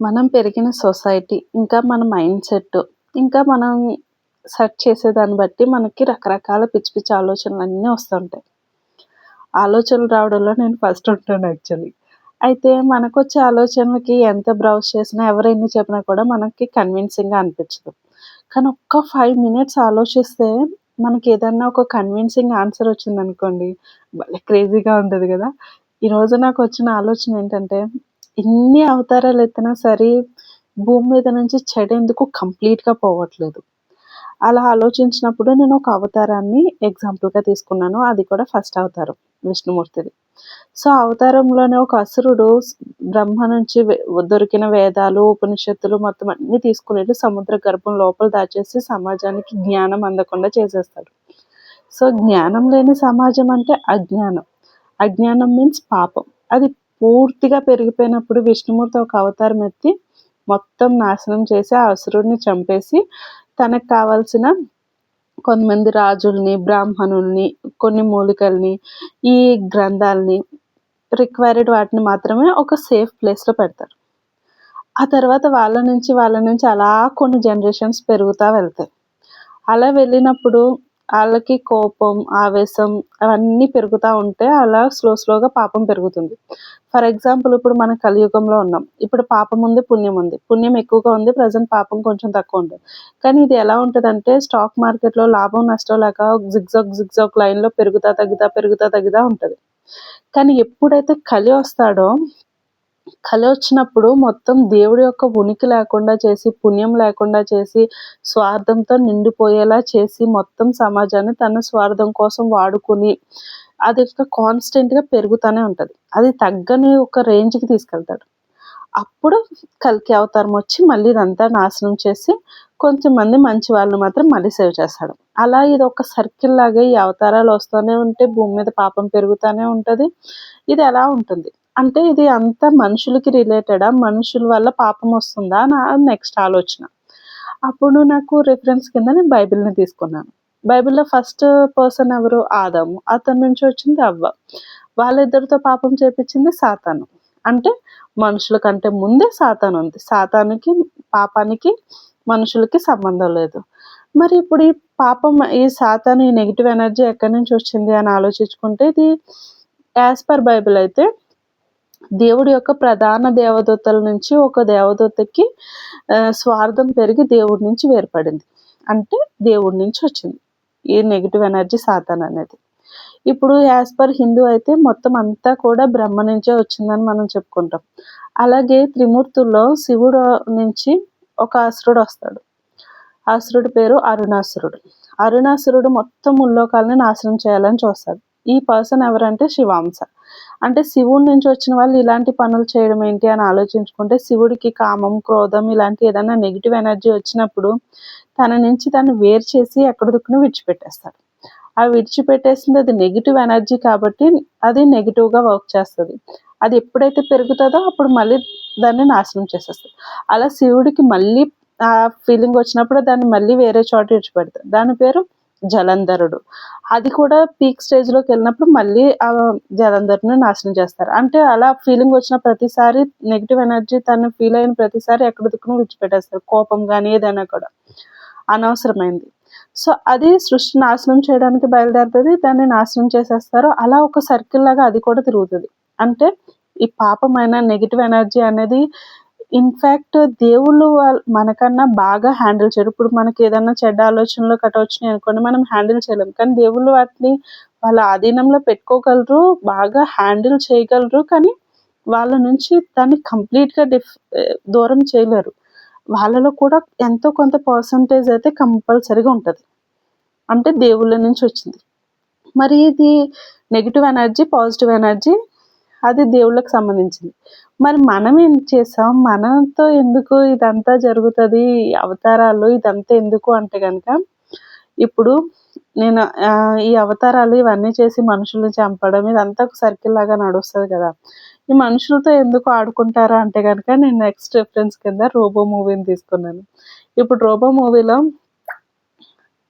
మనం పెరిగిన సొసైటీ, ఇంకా మన మైండ్ సెట్, ఇంకా మనం సెర్చ్ చేసేదాన్ని బట్టి మనకి రకరకాల పిచ్చి పిచ్చి ఆలోచనలన్నీ వస్తుంటాయి. ఆలోచనలు రావడంలో నేను ఫస్ట్ ఉంటాను యాక్చువల్లీ. అయితే మనకొచ్చే ఆలోచనలకి ఎంత బ్రౌజ్ చేసినా, ఎవరెన్ని చెప్పినా కూడా మనకి కన్విన్సింగ్‌గా అనిపించదు. కానీ ఒక్క 5 మినిట్స్ ఆలోచిస్తే మనకేదన్నా ఒక కన్విన్సింగ్ ఆన్సర్ వచ్చిందనుకోండి, భలే క్రేజీగా ఉంటది గదా! ఈరోజు నాకొచ్చిన ఆలోచన ఏంటంటే, ఇన్ని అవతారాలు ఎత్తినా సరే, భూమి మీద నుంచి చెడెందుకు కంప్లీట్‌గా పోవట్లేదు. అలా ఆలోచించినప్పుడు నేను ఒక అవతారాన్ని ఎగ్జాంపుల్‌గా తీసుకున్నాను. అది కూడా ఫస్ట్ అవతారం విష్ణుమూర్తిది. సో, అవతారంలోనే ఒక అసురుడు బ్రహ్మ నుంచి దొరికిన వేదాలు, ఉపనిషత్తులు మొత్తం అన్నీ తీసుకొనెళ్ళి సముద్ర గర్భం లోపల దాచేసి సమాజానికి జ్ఞానం అందకుండా చేసేస్తాడు. సో, జ్ఞానం లేని సమాజం అంటే అజ్ఞానం. అజ్ఞానం మీన్స్ పాపం. అది పూర్తిగా పెరిగిపోయినప్పుడు విష్ణుమూర్తి ఒక అవతారం ఎత్తి మొత్తం నాశనం చేసి, ఆ అసురుడిని చంపేసి తనకు కావాల్సిన కొంతమంది రాజుల్ని, బ్రాహ్మణుల్ని, కొన్ని మూలికల్ని, ఈ గ్రంథాల్ని, రిక్వైర్డ్ వాటిని మాత్రమే ఒక సేఫ్ ప్లేస్‌లో పెడతారు. ఆ తర్వాత వాళ్ళ నుంచి అలా కొన్ని జనరేషన్స్ పెరుగుతా వెళ్తాయి. అలా వెళ్ళినప్పుడు ఆళ్ళకి కోపం, ఆవేశం అవన్నీ పెరుగుతా ఉంటే అలా స్లోగా పాపం పెరుగుతుంది. ఫర్ ఎగ్జాంపుల్ ఇప్పుడు మనం కలియుగంలో ఉన్నాం. ఇప్పుడు పాపం ఉంది, పుణ్యం ఉంది. పుణ్యం ఎక్కువగా ఉంది. ప్రెజెంట్ పాపం కొంచెం తక్కువ ఉంది. కానీ ఇది ఎలా ఉంటదంటే స్టాక్ మార్కెట్‌లో లాభం, నష్టం లేక జిగ్‌జాగ్ లైన్‌లో పెరుగుతా, తగ్గుతా ఉంటది. కానీ ఎప్పుడైతే కలి వస్తాడో, కలొచ్చినప్పుడు మొత్తం దేవుడి యొక్క ఉనికి లేకుండా చేసి, పుణ్యం లేకుండా చేసి, స్వార్థంతో నిండిపోయేలా చేసి, మొత్తం సమాజాన్ని తన స్వార్థం కోసం వాడుకొని, అది ఇంకా కాన్స్టెంట్‌గా పెరుగుతానే ఉంటది. అది తగ్గని ఒక రేంజ్‌కి తీసుకెళ్తాడు. అప్పుడు కల్కి అవతారం వచ్చి మళ్ళీ ఇదంతా నాశనం చేసి, కొంచెంమంది మంచి వాళ్ళని మాత్రం మళ్ళీ సేవ్ చేస్తాడు. అలా ఇదొక సర్కిల్ లాగా ఈ అవతారాలు వస్తూనే ఉంటే, భూమి మీద పాపం పెరుగుతానే ఉంటది. ఇది ఎలా ఉంటుంది? అంటే ఇది అంతా మనుషులకి రిలేటెడా? మనుషుల వల్ల పాపం వస్తుందా? నా నెక్స్ట్ ఆలోచన. అప్పుడు నాకు రిఫరెన్స్ కింద నేను బైబిల్‌ని తీసుకున్నాను. బైబిల్‌లో ఫస్ట్ పర్సన్ ఎవరు? ఆదాము. అతని నుంచి వచ్చింది అవ్వ. వాళ్ళిద్దరితో పాపం చేపిచ్చింది సాతాను. అంటే మనుషుల కంటే ముందే సాతానుంది. సాతానుకి, పాపానికి, మనుషులకి సంబంధం లేదు. మరి ఇప్పుడు ఈ పాపం, ఈ సాతాను, ఈ నెగెటివ్ ఎనర్జీ ఎక్కడి నుంచి వచ్చింది అని ఆలోచించుకుంటే ఇది యాస్ పర్ బైబిల్ అయితే దేవుడి యొక్క ప్రధాన దేవదూతల నుంచి ఒక దేవదూతకి స్వార్థం పెరిగి దేవుడి నుంచి వేరుపడింది. అంటే దేవుడి నుంచి వచ్చింది. ఈ నెగెటివ్ ఎనర్జీ సాతాన్ అనేది. ఇప్పుడు యాస్ పర్ హిందూ అయితే మొత్తం అంతా కూడా బ్రహ్మ నుంచే వచ్చిందని మనం చెప్పుకుంటాం. అలాగే త్రిమూర్తుల్లో శివుడు నుంచి ఒక అసురుడొస్తాడు. ఆ అసురుడి పేరు అరుణాసురుడు. అరుణాసురుడు మొత్తం ముల్లోకాలని నాశనం చేయాలని చూస్తాడు. ఈ పర్సన్ ఎవరంటే శివాంశ. అంటే శివుడి నుంచి వచ్చిన వాళ్ళు ఇలాంటి పనులు చేయడం ఏంటి అని ఆలోచించుకుంటే, శివుడికి కామం, క్రోధం ఇలాంటి ఏదన్నా నెగెటివ్ ఎనర్జీ వచ్చినప్పుడు తన నుంచి తను వేరు చేసి ఎక్కడ దుక్కున విడిచిపెట్టేస్తాడు. ఆ విడిచిపెట్టేసింది అది నెగెటివ్ ఎనర్జీ కాబట్టి అది నెగెటివ్‌గా వర్క్ చేస్తది. అది ఎప్పుడైతే పెరుగుతదో అప్పుడు మళ్ళీ దాన్ని నాశనం చేసేస్తది. అలా శివుడికి మళ్ళీ ఆ ఫీలింగ్ వచ్చినప్పుడు దాన్ని మళ్ళీ వేరే చోట విడిచిపెడతాడు. దాని పేరు జలంధరుడు. అది కూడా పీక్ స్టేజ్‌లోకెళ్ళినప్పుడు మళ్ళీ జలంధర్‌ని నాశనం చేస్తారు. అంటే అలా ఫీలింగ్ వచ్చిన ప్రతిసారి నెగెటివ్ ఎనర్జీ తను ఫీల్ అయిన ప్రతిసారి ఎక్కడ దుక్కున విడిచిపెట్టేస్తారు. కోపం గాని ఏదైనా కూడా అనవసరమైంది. సో, అది సృష్టి నాశనం చేయడానికి బయలుదేరుతది. దాన్ని నాశనం చేసేస్తారు. అలా ఒక సర్కిల్ లాగా అది కూడా తిరుగుతది. అంటే ఈ పాపమైన నెగెటివ్ ఎనర్జీ అనేది ఇన్‌ఫాక్ట్ దేవుళ్ళు మనకన్నా బాగా హ్యాండిల్ చేయరు. ఇప్పుడు మనకేదన్నా చెడ్డ ఆలోచనలు వచ్చినాయనుకోండి, మనం హ్యాండిల్ చేయలేం. కానీ దేవుళ్ళు వాటిని వాళ్ళ ఆధీనంలో పెట్టుకోగలరు. బాగా హ్యాండిల్ చేయగలరు. కానీ వాళ్ళ నుంచి దాన్ని కంప్లీట్‌గా దూరం చేయలేరు. వాళ్ళలో కూడా ఎంతో కొంత పర్సెంటేజ్ అయితే కంపల్సరీగా ఉంటది. అంటే దేవుళ్ళ నుంచి వచ్చింది. మరి ఇది నెగెటివ్ ఎనర్జీ, పాజిటివ్ ఎనర్జీ అది దేవుళ్ళకి సంబంధించింది. మరి మనం ఏం చేసాం? మనతో ఎందుకు ఇదంతా జరుగుతది? అవతారాలు ఇదంతా ఎందుకు అంటే గనక, ఇప్పుడు నేను ఈ అవతారాలు ఇవన్నీ చేసి మనుషుల్ని చంపడం ఇదంతా ఒక సర్కిల్ లాగా నడుస్తది కదా! ఈ మనుషులతో ఎందుకు ఆడుకుంటారా అంటే గనక నేను నెక్స్ట్ రిఫరెన్స్ కింద 'రోబో' మూవీని తీసుకున్నాను. ఇప్పుడు 'రోబో' మూవీలో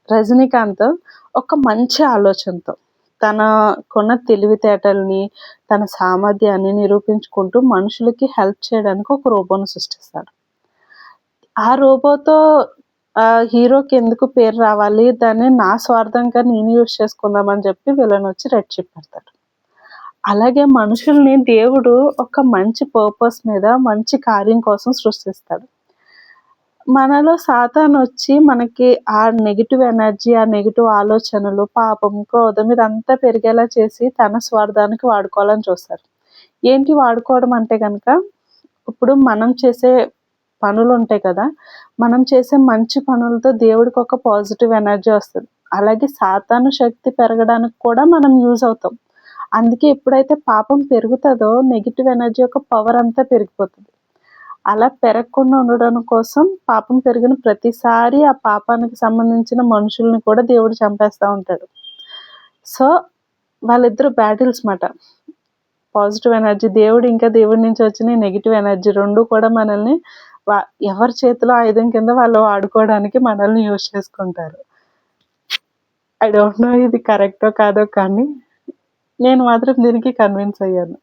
రజనీకాంత్ ఒక మంచి ఆలోచనతో తనకున్న తెలివితేటలని, తన సామర్థ్యాన్ని నిరూపించుకుంటూ మనుషులకి హెల్ప్ చేయడానికి ఒక రోబోని సృష్టిస్తాడు. ఆ రోబోతో హీరోకి ఎందుకు పేరు రావాలి, దాన్ని నా స్వార్థంగా నేను యూజ్ చేసుకుందామని చెప్పి విలనొచ్చి రెడ్ షిప్ పెడతాడు. అలాగే మనుషుల్ని దేవుడు ఒక మంచి పర్పస్ మీద, మంచి కార్యం కోసం సృష్టిస్తాడు. మనలో సాతానొచ్చి మనకి ఆ నెగెటివ్ ఎనర్జీ, ఆ నెగెటివ్ ఆలోచనలు, పాపం, క్రోధం ఇదంతా పెరిగేలా చేసి తన స్వార్థానికి వాడుకోవాలని చూస్తారు. ఏంటి వాడుకోవడం అంటే గనక, ఇప్పుడు మనం చేసే పనులుంటాయి కదా! మనం చేసే మంచి పనులతో దేవుడికి ఒక పాజిటివ్ ఎనర్జీ వస్తది. అలాగే సాతాను శక్తి పెరగడానికి కూడా మనం యూజ్ అవుతాం. అందుకే ఎప్పుడైతే పాపం పెరుగుతదో నెగెటివ్ ఎనర్జీ యొక్క పవర్ అంతా పెరిగిపోతది. అలా పెరగకుండా ఉండడం కోసం పాపం పెరిగిన ప్రతిసారి ఆ పాపానికి సంబంధించిన మనుషుల్ని కూడా దేవుడు చంపేస్తా ఉంటాడు. సో, వాళ్ళిద్దరు బ్యాటిల్స్ మాట. పాజిటివ్ ఎనర్జీ దేవుడు, ఇంకా దేవుడి నుంచి వచ్చిన నెగెటివ్ ఎనర్జీ 2 కూడా మనల్ని వ ఎవరి చేతిలో ఆయుధం కింద వాళ్ళు వాడుకోవడానికి మనల్ని యూజ్ చేసుకుంటారు. ఐ డోంట్ నో ఇది కరెక్టో కాదో కానీ, నేను మాత్రం దీనికి కన్విన్స్ అయ్యాను.